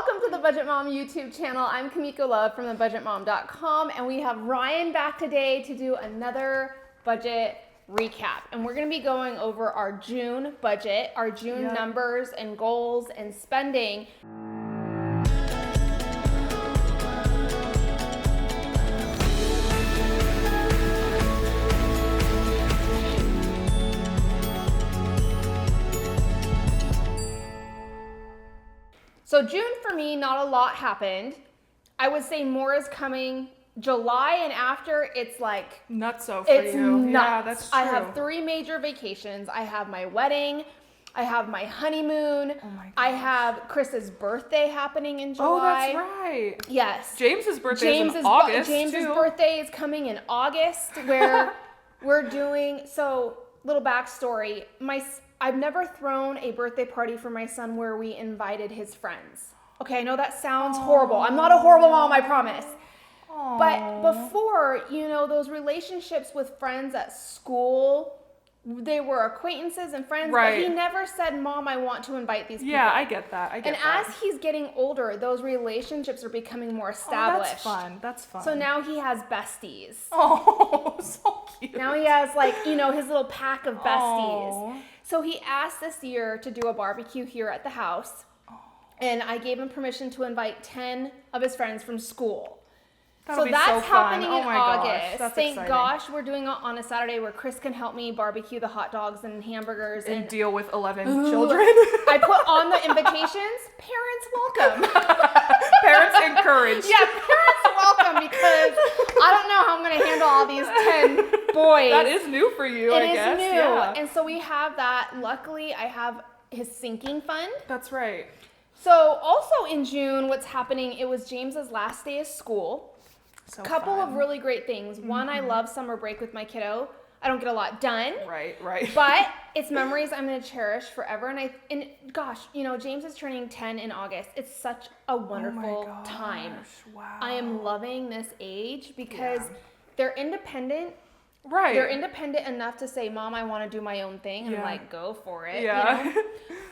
Welcome to the Budget Mom YouTube channel. I'm Miko Love from thebudgetmom.com, and we have Ryan back today to do another budget recap. And we're going to be going over our June budget, our June numbers and goals and spending. So June for me, not a lot happened. I would say more is coming. July and after, it's like nutso for it's you. Nuts. Yeah, that's true. I have 3 major vacations. I have my wedding. I have my honeymoon. Oh my gosh. I have Chris's birthday happening in July. Oh, that's right. Yes. James's birthday is in August James's too. birthday is coming in August, where we're doing, so little backstory. I've never thrown a birthday party for my son where we invited his friends. Okay, I know that sounds horrible. I'm not a horrible mom, I promise. Aww. But before, those relationships with friends at school, they were acquaintances and friends, right. But he never said, Mom, I want to invite these people. Yeah, I get that. As he's getting older, those relationships are becoming more established. Oh, that's fun. So now he has besties. Oh, so cute. Now he has his little pack of besties. Aww. So he asked this year to do a barbecue here at the house. And I gave him permission to invite 10 of his friends from school. That'll be that's so fun. happening Oh in my August. Gosh, Thank exciting. gosh we're doing it on a Saturday where Chris can help me barbecue the hot dogs and hamburgers. And deal with 11 children. I put on the invitations, parents welcome. Parents encouraged. Yeah, parents welcome, because I don't know how I'm going to handle all these 10 boys. That is new for you, I guess. It is new. Yeah. And so we have that. Luckily, I have his sinking fund. That's right. So also in June, what's happening, it was James's last day of school. So Couple fun. of really great things. One, I love summer break with my kiddo. I don't get a lot done. Right. But it's memories I'm going to cherish forever. And gosh, James is turning 10 in August. It's such a wonderful time. Wow. I am loving this age because they're independent. Right. They're independent enough to say, Mom, I want to do my own thing. And I'm like, go for it. Yeah.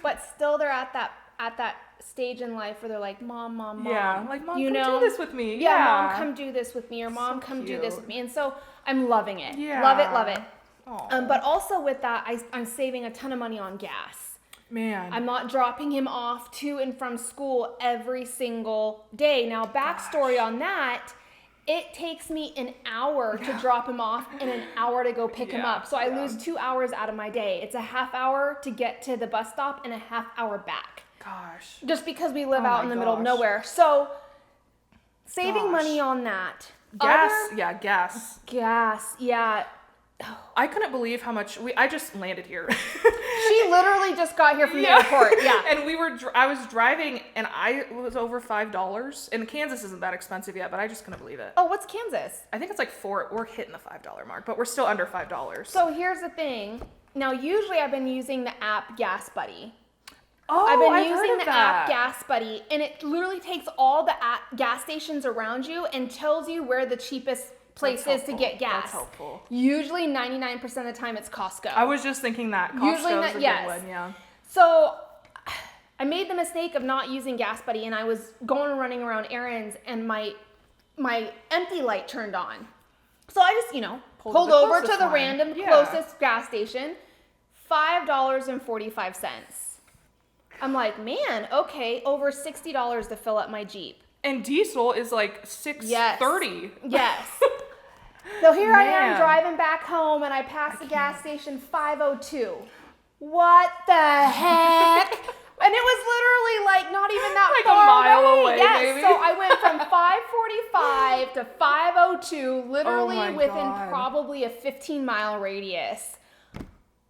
But still they're at that stage in life where they're like, Mom. Yeah, like, Mom, come do this with me. Yeah, Mom, come do this with me. Or Mom, come do this with me. And so I'm loving it. Yeah. Love it. But also with that, I'm saving a ton of money on gas. Man. I'm not dropping him off to and from school every single day. Now, backstory on that, it takes me an hour to drop him off and an hour to go pick him up. So I lose 2 hours out of my day. It's a half hour to get to the bus stop and a half hour back. Gosh. Just because we live out in the middle of nowhere. So saving money on that. Gas. Gas, yeah. I couldn't believe how much I just landed here. She literally just got here from the airport. Yeah. And I was driving and it was over $5. And Kansas isn't that expensive yet, but I just couldn't believe it. Oh, what's Kansas? I think it's like we're hitting the $5 mark, but we're still under $5. So here's the thing. Now, usually I've been using the app Gas Buddy. Oh, I've been I've using heard of the that. app Gas Buddy, and it literally takes all the gas stations around you and tells you where the cheapest place is to get gas. That's helpful. Usually 99% of the time it's Costco. I was just thinking that Costco's a good one, yeah. So I made the mistake of not using Gas Buddy, and I was going and running around errands, and my empty light turned on. So I just, pulled over to the random closest gas station, $5.45. I'm like, man, okay, over $60 to fill up my Jeep. And diesel is like $6.30. Yes. So here I am driving back home, and I pass the gas station, $5.02. What the heck? And it was literally not even that like far a mile away, yes. maybe. So I went from $5.45 to $5.02, literally within probably a 15-mile radius.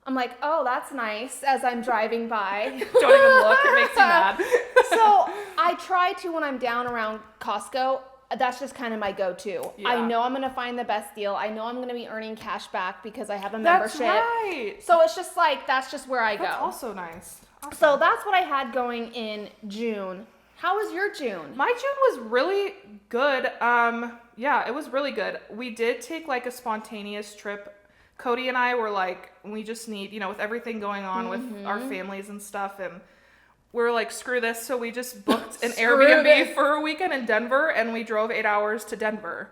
I'm like, oh, that's nice, as I'm driving by. Don't even look, it makes you mad. So I try to, when I'm down around Costco, that's just kind of my go-to. Yeah. I know I'm going to find the best deal. I know I'm going to be earning cash back because I have a membership. That's right. So it's just that's just where I go. That's also nice. Awesome. So that's what I had going in June. How was your June? My June was really good. It was really good. We did take a spontaneous trip. Cody and I were we just need, with everything going on with our families and stuff, and we were like, screw this. So we just booked an Screw Airbnb this. for a weekend in Denver, and we drove 8 hours to Denver.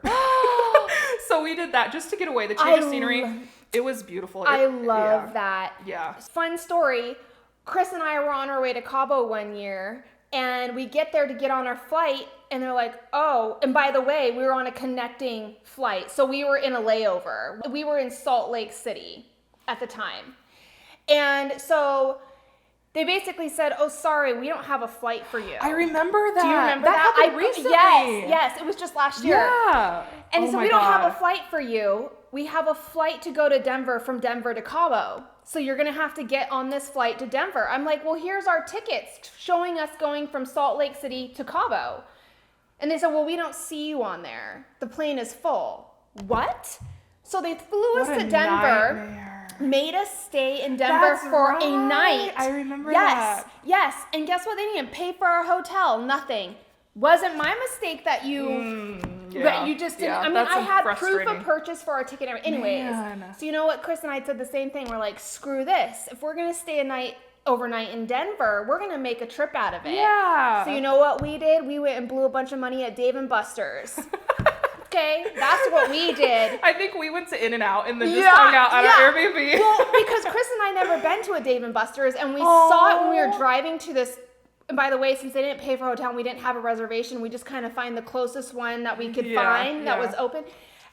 So we did that just to get away. The change of scenery, it was beautiful. I love that. Yeah. Fun story. Chris and I were on our way to Cabo one year, and we get there to get on our flight, and they're like, oh, and by the way, we were on a connecting flight. So we were in a layover. We were in Salt Lake City at the time. And so they basically said, oh, sorry, we don't have a flight for you. I remember that. Do you remember that? Happened recently. Yes, it was just last year. Yeah. And Oh so my we don't God. have a flight for you. We have a flight to go to Denver from Denver to Cabo. So you're going to have to get on this flight to Denver. I'm like, well, here's our tickets showing us going from Salt Lake City to Cabo. And they said, well, we don't see you on there. The plane is full. What? So they flew us What to a Denver. nightmare. Made us stay in Denver That's for right. a night. I remember that. Yes. And guess what? They didn't pay for our hotel. Nothing. Wasn't my mistake that you that you just didn't. Yeah, I mean, that's I had proof frustrating. of purchase for our ticket. Anyways, Man. so you know what? Chris and I said the same thing. We're like, screw this. If we're gonna stay overnight in Denver, we're gonna make a trip out of it. Yeah. So you know what we did? We went and blew a bunch of money at Dave and Buster's. Okay, that's what we did. I think we went to In-N-Out and then just hung out at our Airbnb. Well, because Chris and I never been to a Dave and Buster's, and we saw it when we were driving to this. And by the way, since they didn't pay for a hotel and we didn't have a reservation, we just kind of find the closest one that we could find that was open.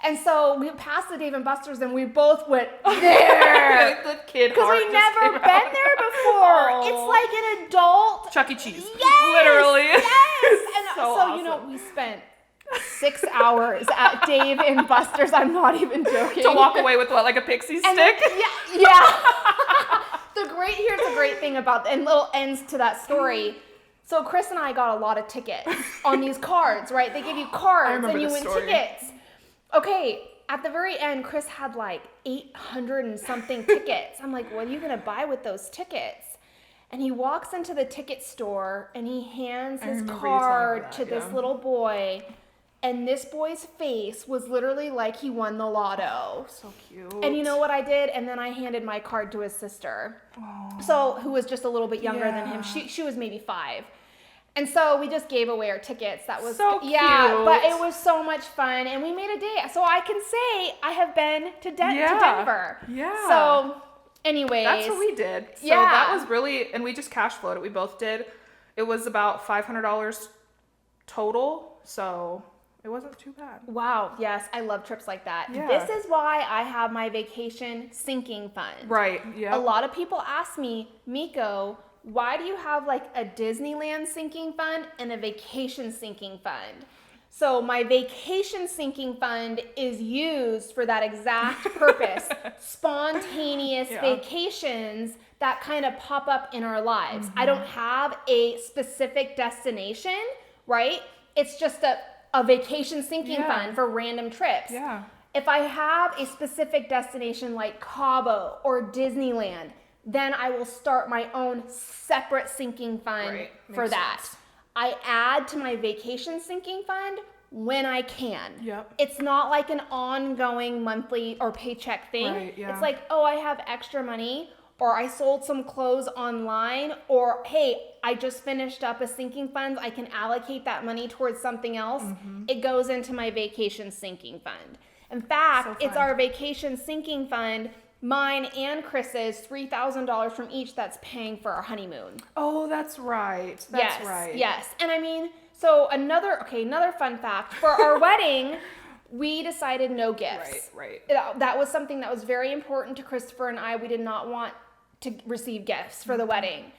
And so we passed the Dave and Buster's and we both went there. Like the kid Because heart we just never came been out. there before. Oh. It's like an adult. Chuck E. Cheese. Yes, Literally. Yes. And So so you know, we spent 6 hours at Dave and Buster's. I'm not even joking. To walk away with what, like a pixie And stick? yeah. Here's the great thing about, and little ends to that story. So Chris and I got a lot of tickets on these cards, right? They give you cards and you win tickets. Okay, at the very end, Chris had like 800 and something tickets. I'm like, what are you gonna buy with those tickets? And he walks into the ticket store and he hands his card to this little boy. And this boy's face was literally like he won the lotto. So cute. And you know what I did? And then I handed my card to his sister. So, who was just a little bit younger than him. She was maybe 5. And so we just gave away our tickets. That was so cute. Yeah, but it was so much fun, and we made a day. So I can say I have been to Denver. Yeah. So, anyways, that's what we did. So Yeah. that was really, and we just cash flowed it. We both did. It was about $500 total. So it wasn't too bad. Wow. Yes, I love trips like that. Yeah. This is why I have my vacation sinking fund. Right. Yeah. A lot of people ask me, Miko, why do you have like a Disneyland sinking fund and a vacation sinking fund? So my vacation sinking fund is used for that exact purpose. Spontaneous vacations that kind of pop up in our lives. I don't have a specific destination, right? It's just a vacation sinking fund for random trips. Yeah. If I have a specific destination like Cabo or Disneyland, then I will start my own separate sinking fund for that. Sense. I add to my vacation sinking fund when I can. Yep. It's not like an ongoing monthly or paycheck thing. Right, yeah. It's like, oh, I have extra money, or I sold some clothes online, or hey, I just finished up a sinking fund. I can allocate that money towards something else. It goes into my vacation sinking fund. In fact, it's our vacation sinking fund, mine and Chris's, $3,000 from each, that's paying for our honeymoon. Oh, that's right. That's right. Yes. And I mean, so another fun fact, for our wedding, we decided no gifts. Right. That was something that was very important to Christopher and I. We did not want to receive gifts for the wedding.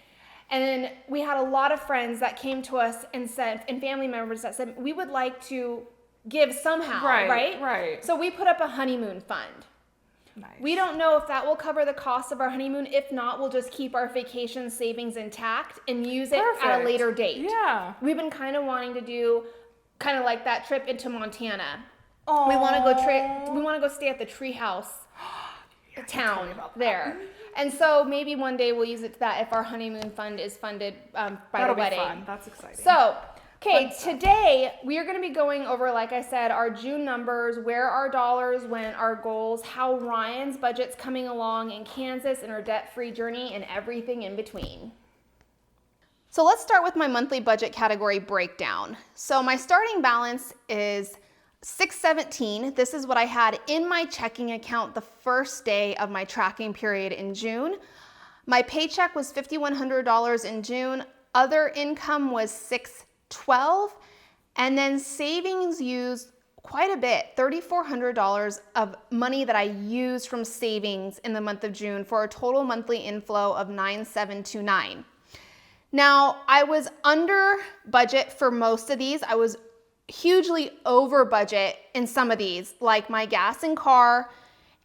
And then we had a lot of friends that came to us and said, and family members that said, we would like to give somehow, right? So we put up a honeymoon fund. Nice. We don't know if that will cover the cost of our honeymoon. If not, we'll just keep our vacation savings intact and use it at a later date. Yeah. We've been kind of wanting to do kind of like that trip into Montana. Oh. We want to go stay at the treehouse town there. And so maybe one day we'll use it to that if our honeymoon fund is funded by That'll the wedding. Be fun. That's exciting. So, okay, today we are going to be going over, like I said, our June numbers, where our dollars went, our goals, how Ryan's budget's coming along in Kansas and our debt-free journey, and everything in between. So let's start with my monthly budget category breakdown. So my starting balance is $617. This is what I had in my checking account the first day of my tracking period in June. My paycheck was $5,100 in June. Other income was $612. And then savings used quite a bit, $3,400 of money that I used from savings in the month of June for a total monthly inflow of $9,729. Now, I was under budget for most of these. I was hugely over budget in some of these, like my gas and car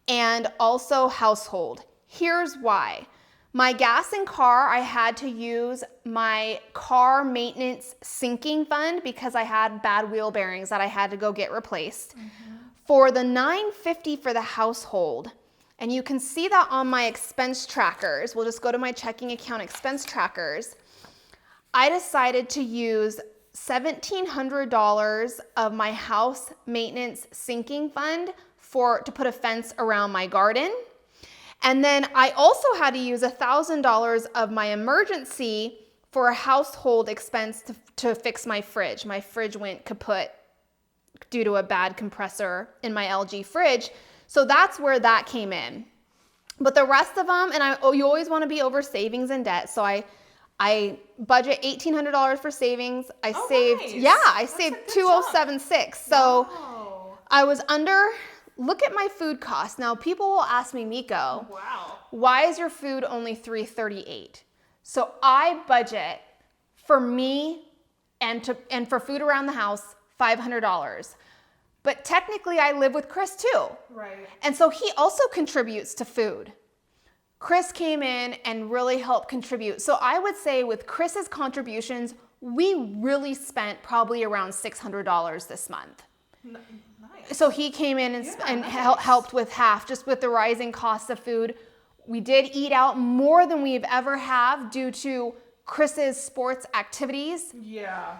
and also household. Here's why. My gas and car, I had to use my car maintenance sinking fund because I had bad wheel bearings that I had to go get replaced. For the $950 for the household, and you can see that on my expense trackers. We'll just go to my checking account expense trackers. I decided to use $1,700 of my house maintenance sinking fund to put a fence around my garden. And then I also had to use $1,000 of my emergency for a household expense to fix my fridge. My fridge went kaput due to a bad compressor in my LG fridge. So that's where that came in. But the rest of them, and you always want to be over savings and debt. So I budget $1,800 for savings. I saved $2,076. So I was under. Look at my food costs. Now people will ask me, Miko, why is your food only $338? So I budget for me and for food around the house $500. But technically I live with Chris too. Right. And so he also contributes to food. Chris came in and really helped contribute. So I would say with Chris's contributions, we really spent probably around $600 this month. Nice. So he came in and helped with half, just with the rising cost of food. We did eat out more than we've ever have due to Chris's sports activities.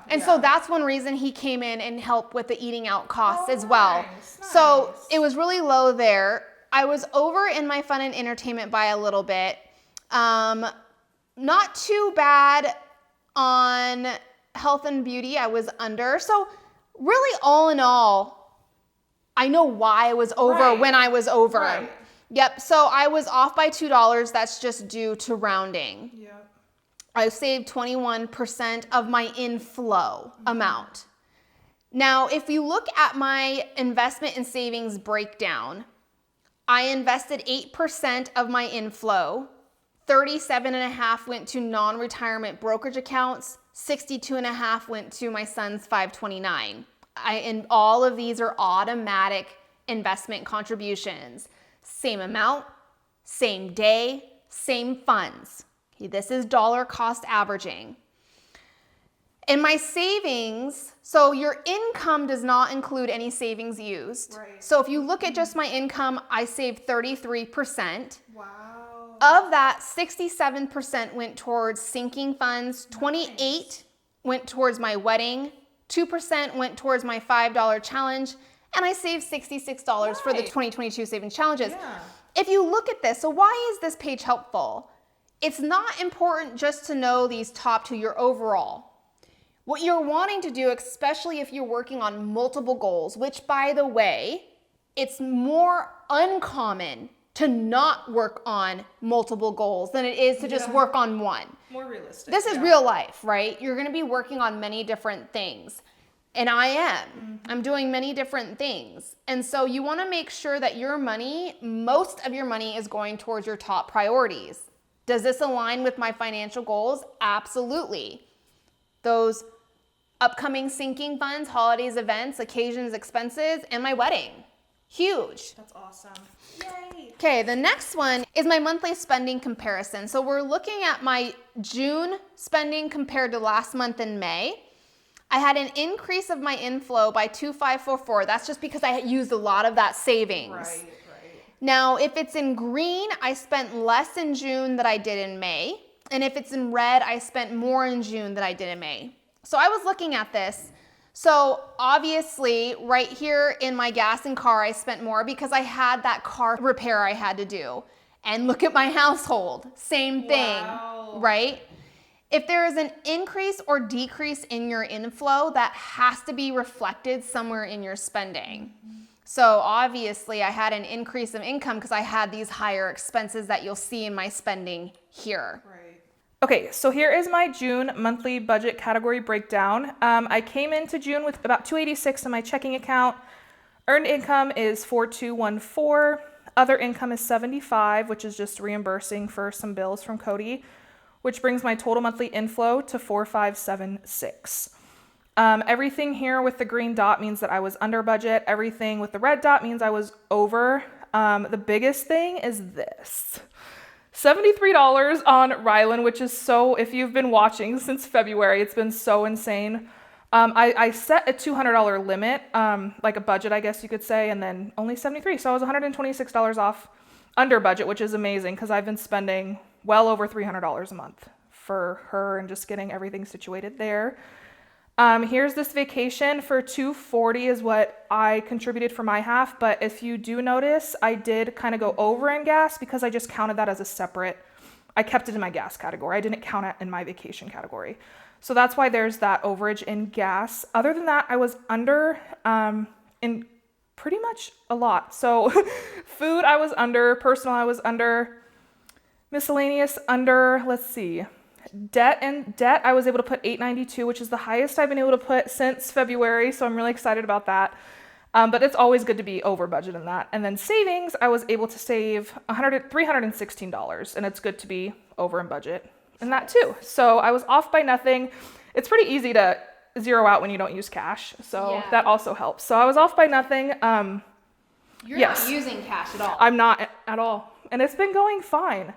And so that's one reason he came in and helped with the eating out costs as well. Nice. So it was really low there. I was over in my fun and entertainment by a little bit. Not too bad on health and beauty. I was under. So really all in all, I know why I was over when I was over. Yep. So I was off by $2. That's just due to rounding. Yep. I saved 21% of my inflow amount. Now, if you look at my investment and savings breakdown, I invested 8% of my inflow. 37.5 went to non-retirement brokerage accounts. 62.5 went to my son's 529. And all of these are automatic investment contributions. Same amount, same day, same funds. Okay, this is dollar cost averaging. In my savings, so your income does not include any savings used. So if you look at just my income, I saved 33%. Of that, 67% went towards sinking funds, 28% went towards my wedding, 2% went towards my $5 challenge, and I saved $66 for the 2022 savings challenges. If you look at this, so why is this page helpful? It's not important just to know these top two, your overall. What you're wanting to do, especially if you're working on multiple goals, which by the way, it's more uncommon to not work on multiple goals than it is to just work on one. More realistic. This is real life, right? You're gonna be working on many different things. And I am. I'm doing many different things. And so you wanna make sure that your money, most of your money is going towards your top priorities. Does this align with my financial goals? Absolutely. Those upcoming sinking funds, holidays, events, occasions, expenses, and my wedding. Huge. That's awesome. Yay. Okay, the next one is my monthly spending comparison. So we're looking at my June spending compared to last month in May. I had an increase of my inflow by 2,544. That's just because I had used a lot of that savings. Now, if it's in green, I spent less in June than I did in May. And if it's in red, I spent more in June than I did in May. So I was looking at this. So obviously right here in my gas and car, I spent more because I had that car repair I had to do. And look at my household, same thing, right? If there is an increase or decrease in your inflow, that has to be reflected somewhere in your spending. So obviously I had an increase of income because I had these higher expenses that you'll see in my spending here. Right. Okay, so here is my June monthly budget category breakdown. I came into June with about $286 in my checking account. Earned income is $4,214. Other income is $75, which is just reimbursing for some bills from Cody, which brings my total monthly inflow to $4,576. Everything here with the green dot means that I was under budget. Everything with the red dot means I was over. The biggest thing is this. $73 on Ryen, which is so, if you've been watching since February, it's been so insane. I set a $200 limit, like a budget, I guess you could say, and then only 73. So I was $126 off under budget, which is amazing because I've been spending well over $300 a month for her and just getting everything situated there. Here's this vacation for $240 is what I contributed for my half. But if you do notice, I did kind of go over in gas because I just counted that as a separate, I kept it in my gas category. I didn't count it in my vacation category. So that's why there's that overage in gas. Other than that, I was under in pretty much a lot. So food, I was under, personal, I was under, miscellaneous under, let's see. Debt, I was able to put $892, which is the highest I've been able to put since February. So I'm really excited about that. But it's always good to be over budget in that. And then savings, I was able to save $316, and it's good to be over in budget in that too. So I was off by nothing. It's pretty easy to zero out when you don't use cash. So that also helps. So I was off by nothing. You're not using cash at all. I'm not at all. And it's been going fine.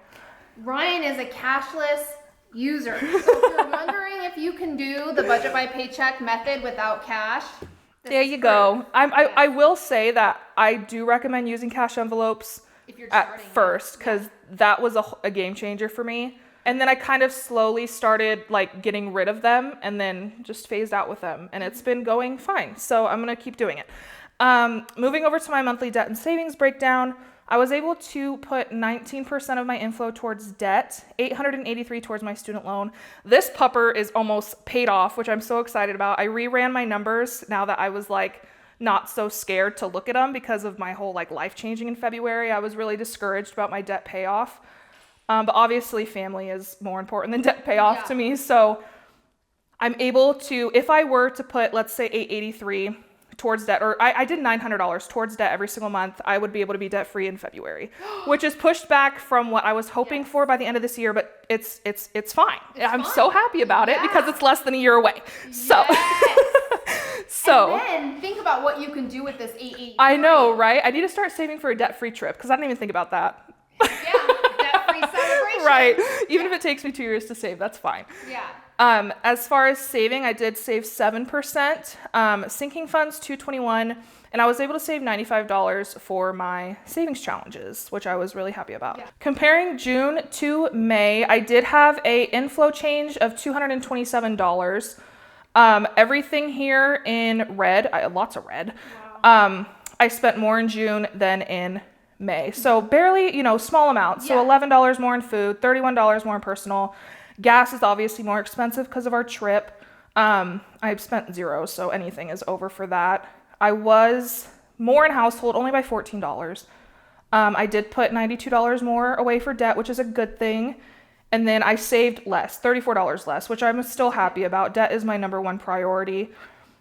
Ryen is a cashless user. So if you're wondering if you can do the budget by paycheck method without cash, there you go. I will say that I do recommend using cash envelopes if you're at first because that was a game changer for me. And then I kind of slowly started like getting rid of them and then just phased out with them. And it's been going fine. So I'm going to keep doing it. Moving over to my monthly debt and savings breakdown, I was able to put 19% of my inflow towards debt, $883 towards my student loan. This pupper is almost paid off, which I'm so excited about. I reran my numbers now that I was like not so scared to look at them because of my whole like life changing in February. I was really discouraged about my debt payoff. But obviously family is more important than debt payoff to me. So I'm able to, if I were to put, let's say $883 towards debt, or I did $900 towards debt every single month, I would be able to be debt free in February, which is pushed back from what I was hoping for by the end of this year, but it's fine. I'm so happy about it because it's less than a year away. So, so and then think about what you can do with this $883. I know, right? I need to start saving for a debt free trip because I didn't even think about that. Debt-free celebration. Right. Even if it takes me 2 years to save, that's fine. As far as saving, I did save 7%. Sinking funds, $221. And I was able to save $95 for my savings challenges, which I was really happy about. Comparing June to May, I did have a inflow change of $227. Everything here in red, lots of red. I spent more in June than in May. So barely, small amounts. So $11 more in food, $31 more in personal. Gas is obviously more expensive because of our trip. I've spent $0, so anything is over for that. I was more in household, only by $14. I did put $92 more away for debt, which is a good thing. And then I saved less, $34 less, which I'm still happy about. Debt is my number one priority.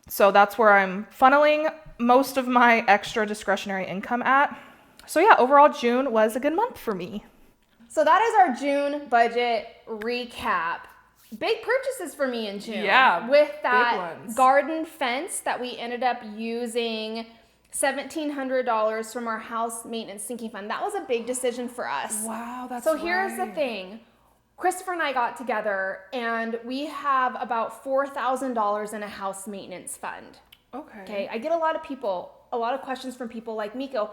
So that's where I'm funneling most of my extra discretionary income at. So overall June was a good month for me. So that is our June budget recap. Big purchases for me in June. With that garden fence that we ended up using $1,700 from our house maintenance sinking fund. That was a big decision for us. Wow, that's So here's the thing. Christopher and I got together and we have about $4,000 in a house maintenance fund. Okay. I get a lot of questions from people like, Miko,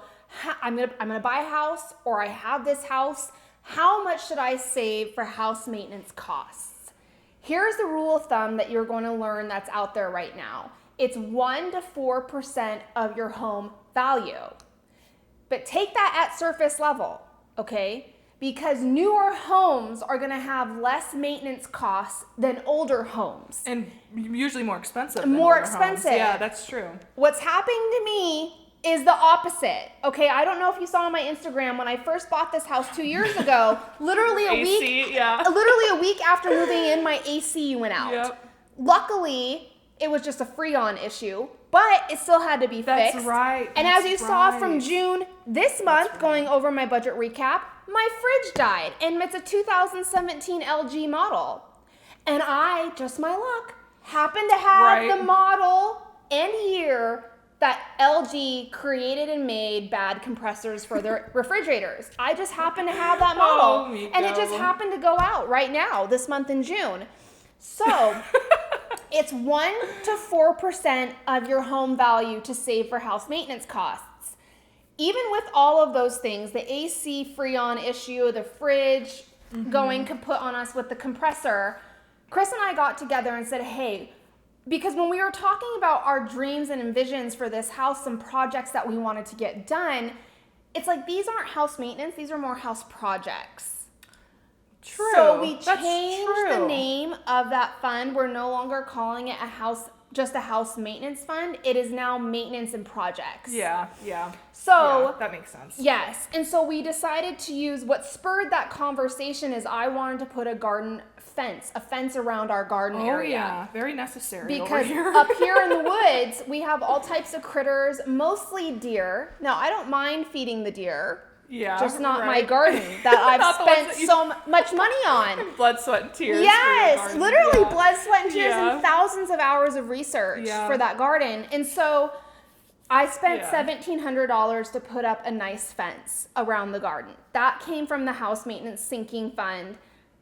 I'm gonna buy a house, or I have this house. How much should I save for house maintenance costs? Here's the rule of thumb that you're going to learn that's out there right now. It's 1 to 4% of your home value. But take that at surface level, okay? because newer homes are going to have less maintenance costs than older homes. And usually more expensive. Than More older expensive. Homes. Yeah, that's true. What's happening to me is the opposite. Okay, I don't know if you saw on my Instagram when I first bought this house 2 years ago, literally a week after moving in, my AC went out. Yep. Luckily, it was just a Freon issue, but it still had to be fixed. That's right. And as you saw from June this month, going over my budget recap, my fridge died, and it's a 2017 LG model. And I, just my luck, happened to have the model and year that LG created and made bad compressors for their refrigerators. I just happened to have that model, and it just happened to go out right now, this month in June. So it's 1 to 4% of your home value to save for house maintenance costs. Even with all of those things, the AC Freon issue, the fridge going kaput on us with the compressor, Chris and I got together and said, hey, because when we were talking about our dreams and envisions for this house, some projects that we wanted to get done, it's like these aren't house maintenance, these are more house projects. True. So we changed the name of that fund. We're no longer calling it just a house maintenance fund. It is now maintenance and projects. Yeah. So that makes sense. Yes. And so we decided to use what spurred that conversation is I wanted to put a fence around our garden area. Yeah, very necessary. Because up here in the woods, we have all types of critters, mostly deer. Now, I don't mind feeding the deer. Yeah, just not my garden that I've spent so much money on. Blood, sweat, and tears. Yes, literally blood, sweat, and tears and thousands of hours of research for that garden. And so I spent $1,700 to put up a nice fence around the garden. That came from the house maintenance sinking fund.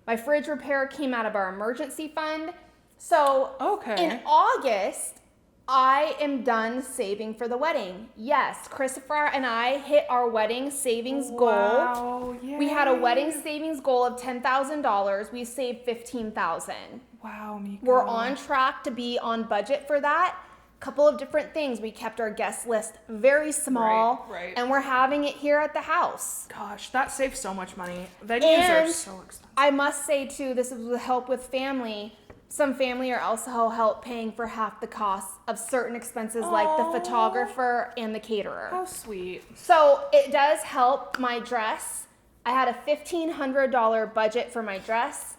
My fridge repair came out of our emergency fund. So in August, I am done saving for the wedding. Yes, Christopher and I hit our wedding savings goal. Yay. We had a wedding savings goal of $10,000. We saved $15,000. Wow, Miko. We're on track to be on budget for that. Couple of different things. We kept our guest list very small, and we're having it here at the house. Gosh, that saves so much money. Venues are so expensive. I must say too, this is with help with family. Some family are also help paying for half the costs of certain expenses like the photographer and the caterer. How sweet. So it does help my dress. I had a $1,500 budget for my dress.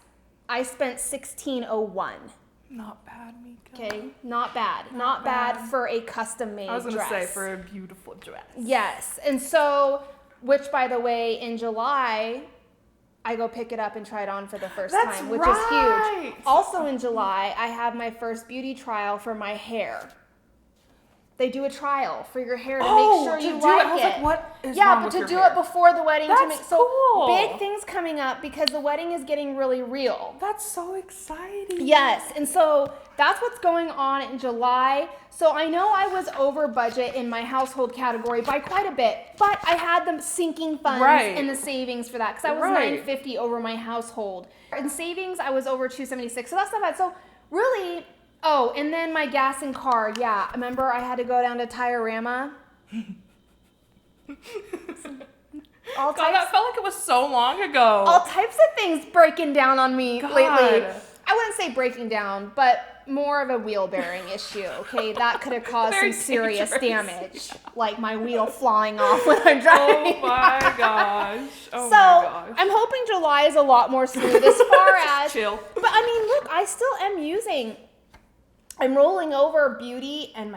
I spent $1,601. Not bad, Miko. Okay, not bad. Not bad for a custom-made dress. I was going to say, for a beautiful dress. Yes, and so, which by the way, in July, I go pick it up and try it on for the first time, which is huge. Also in July, I have my first beauty trial for my hair. They do a trial for your hair to make sure you like it. I was like, what is wrong with your hair? but to do it before the wedding. That's cool. Big things coming up because the wedding is getting really real. That's so exciting. Yes, and so that's what's going on in July. So I know I was over budget in my household category by quite a bit, but I had the sinking funds and the savings for that because I was $950 over my household. In savings, I was over $276, so that's not bad. So really. Oh, and then my gas and car. Yeah, remember I had to go down to Tiorama? That felt like it was so long ago. All types of things breaking down on me lately. I wouldn't say breaking down, but more of a wheel bearing issue, okay? That could have caused some serious damage, like my wheel flying off when I'm driving. Oh my gosh. I'm hoping July is a lot more smooth as far as... Chill. But I mean, look, I still am using... I'm rolling over beauty and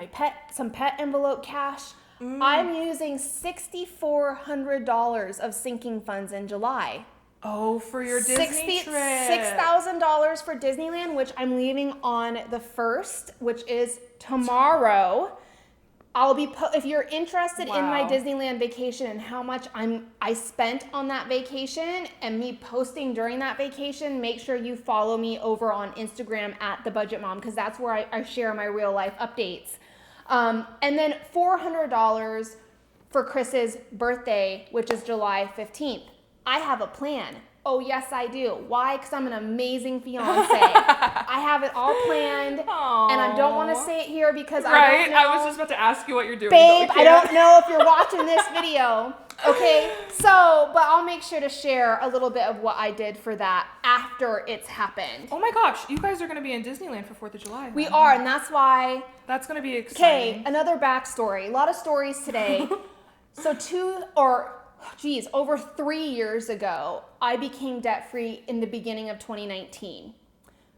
some pet envelope cash. I'm using $6,400 of sinking funds in July. Oh, for your Disney trip. $6,000 for Disneyland, which I'm leaving on the 1st, which is tomorrow. I'll be if you're interested in my Disneyland vacation and how much I spent on that vacation and me posting during that vacation, make sure you follow me over on Instagram at The Budget Mom because that's where I share my real life updates. And then $400 for Chris's birthday, which is July 15th. I have a plan. Oh, yes, I do. Why? Because I'm an amazing fiance. I have it all planned, and I don't want to say it here because I don't know. I was just about to ask you what you're doing. Babe, I don't know if you're watching this video, Okay, so, but I'll make sure to share a little bit of what I did for that after it's happened. Oh my gosh, you guys are going to be in Disneyland for 4th of July. We are, and that's why. That's going to be Okay, exciting. another backstory. A lot of stories today. So over 3 years ago, I became debt-free in the beginning of 2019.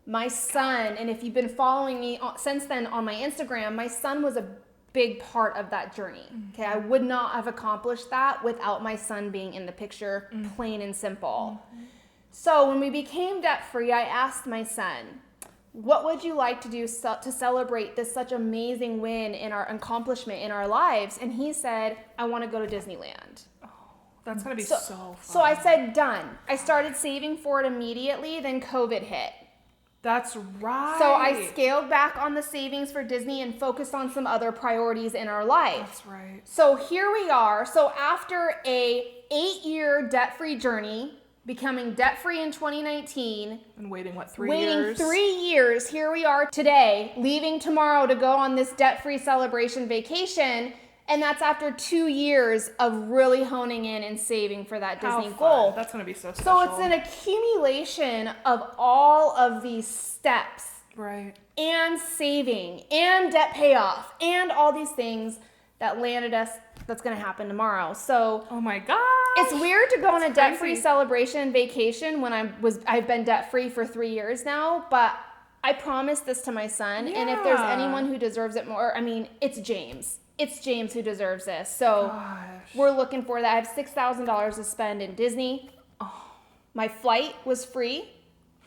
My son, and if you've been following me since then on my Instagram, my son was a big part of that journey. Okay, I would not have accomplished that without my son being in the picture, plain and simple. So when we became debt-free, I asked my son, what would you like to do to celebrate this such amazing win in our accomplishment in our lives? And he said, I want to go to Disneyland. That's going to be so fun. So I said, done. I started saving for it immediately, then COVID hit. That's right. So I scaled back on the savings for Disney and focused on some other priorities in our life. That's right. So here we are. So after a 8-year debt-free journey, becoming debt-free in 2019. And waiting, 3 years? Waiting 3 years. Here we are today, leaving tomorrow to go on this debt-free celebration vacation. And that's after 2 years of really honing in and saving for that Disney goal. That's going to be so special. So it's an accumulation of all of these steps. Right. And saving and debt payoff and all these things that landed us. That's going to happen tomorrow. So oh my gosh. It's weird to go on a debt-free celebration vacation when I've been debt-free for 3 years now, but I promised this to my son. Yeah. And if there's anyone who deserves it more, it's James. It's James who deserves this. So we're looking for that. I have $6,000 to spend in Disney. Oh. My flight was free.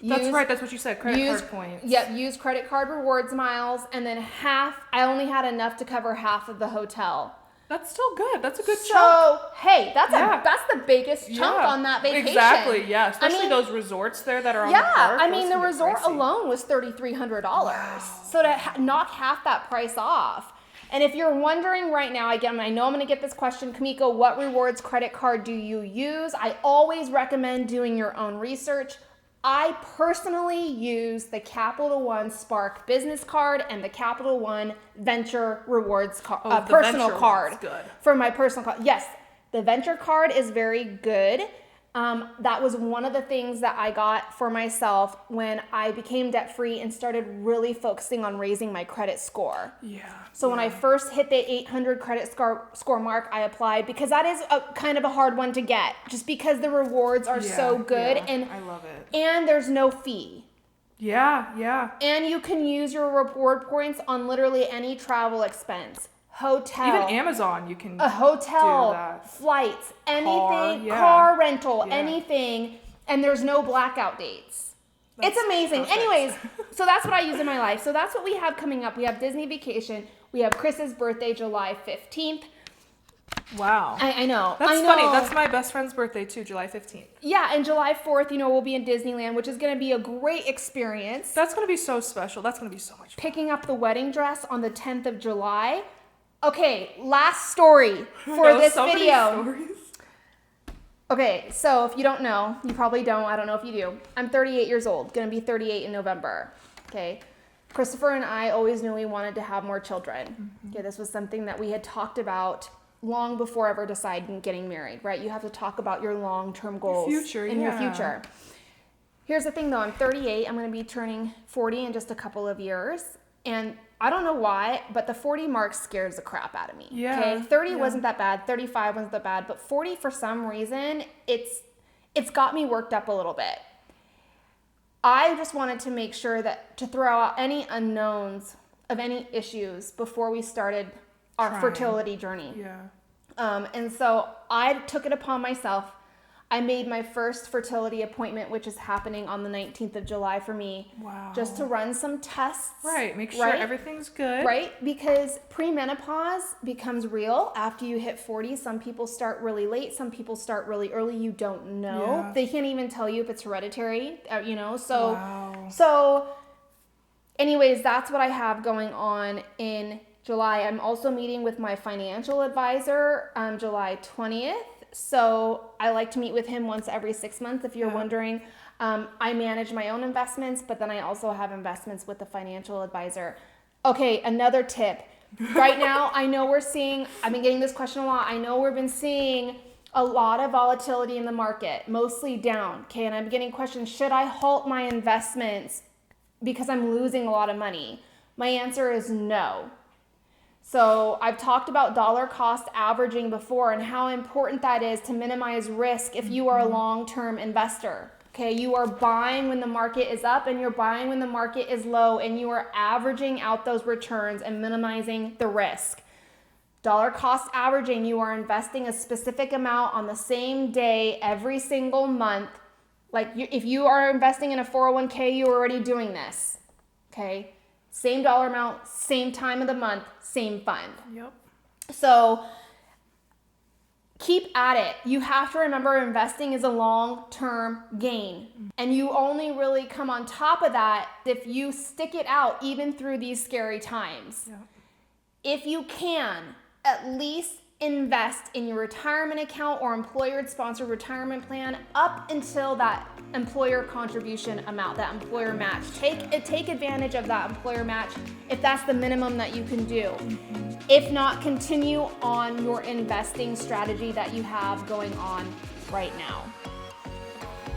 That's right. That's what you said. Credit card points. Yep. Use credit card rewards miles. And then I only had enough to cover half of the hotel. That's still good. That's a good chunk. So, hey, that's the biggest chunk on that vacation. Exactly, yeah. Especially those resorts there that are on the park. The resort alone was $3,300. Wow. So to knock half that price off. And if you're wondering right now, again, I know I'm going to get this question, Kamiko, what rewards credit card do you use? I always recommend doing your own research. I personally use the Capital One Spark business card and the Capital One Venture Rewards personal card for my personal card. Yes, the Venture card is very good. That was one of the things that I got for myself when I became debt-free and started really focusing on raising my credit score. Yeah. So when I first hit the 800 credit score mark, I applied because that is kind of a hard one to get just because the rewards are so good. And I love it. And there's no fee. Yeah. And you can use your reward points on literally any travel expense. Hotel. Even Amazon, you can a hotel, do that. Flights, anything, car rental, anything, and there's no blackout dates. It's amazing. Perfect. Anyways, so that's what I use in my life. So that's what we have coming up. We have Disney vacation. We have Chris's birthday, July 15th. Wow. I know. That's funny. That's my best friend's birthday too, July 15th. Yeah, and July 4th, we'll be in Disneyland, which is going to be a great experience. That's going to be so special. That's going to be so much fun. Picking up the wedding dress on the 10th of July. Okay, last story for this video. Okay, so if you don't know, you probably don't. I don't know if you do. I'm 38 years old, going to be 38 in November. Okay, Christopher and I always knew we wanted to have more children. Mm-hmm. Okay, this was something that we had talked about long before ever deciding getting married, right? You have to talk about your long-term goals your future. Here's the thing though, I'm 38. I'm going to be turning 40 in just a couple of years. And I don't know why, but the 40 mark scares the crap out of me. Yeah. Okay. 30 wasn't that bad. 35 wasn't that bad. But 40, for some reason, it's got me worked up a little bit. I just wanted to make sure to throw out any unknowns of any issues before we started our fertility journey. Yeah. And so I took it upon myself. I made my first fertility appointment, which is happening on the 19th of July for me. Wow. Just to run some tests. Right. Make sure everything's good. Right. Because premenopause becomes real after you hit 40. Some people start really late. Some people start really early. You don't know. Yeah. They can't even tell you if it's hereditary, So anyways, that's what I have going on in July. I'm also meeting with my financial advisor on July 20th. So I like to meet with him once every 6 months. If you're wondering, I manage my own investments, but then I also have investments with the financial advisor. Okay, another tip. Right now, I know I've been getting this question a lot. I know we've been seeing a lot of volatility in the market, mostly down. Okay, and I'm getting questions, should I halt my investments because I'm losing a lot of money? My answer is no. So I've talked about dollar cost averaging before and how important that is to minimize risk if you are a long-term investor. Okay, you are buying when the market is up and you're buying when the market is low, and you are averaging out those returns and minimizing the risk. Dollar cost averaging, you are investing a specific amount on the same day every single month. Like if you are investing in a 401k, you're already doing this. Okay, same dollar amount, same time of the month, same fund. Yep. So keep at it. You have to remember investing is a long-term gain. And you only really come on top of that if you stick it out even through these scary times. Yep. If you can, at least invest in your retirement account or employer-sponsored retirement plan up until that employer contribution amount, that employer match. Take advantage of that employer match if that's the minimum that you can do. If not, continue on your investing strategy that you have going on right now.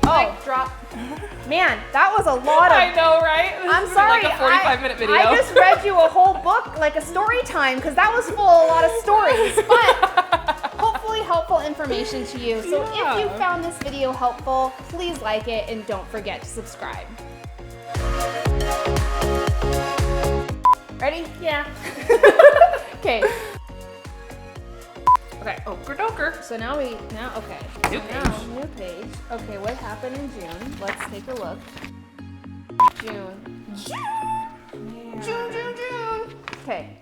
Oh, drop. Man, that was a lot of... I know, right? I'm sorry. Like a 45-minute video. I just read you a whole book, like a story time, because that was full of a lot of stories, but hopefully helpful information to you. So if you found this video helpful, please like it and don't forget to subscribe. Ready? Yeah. Okay. Okay, okra-doker. So now okay. New page. New page. Okay, what happened in June? Let's take a look. June. Okay.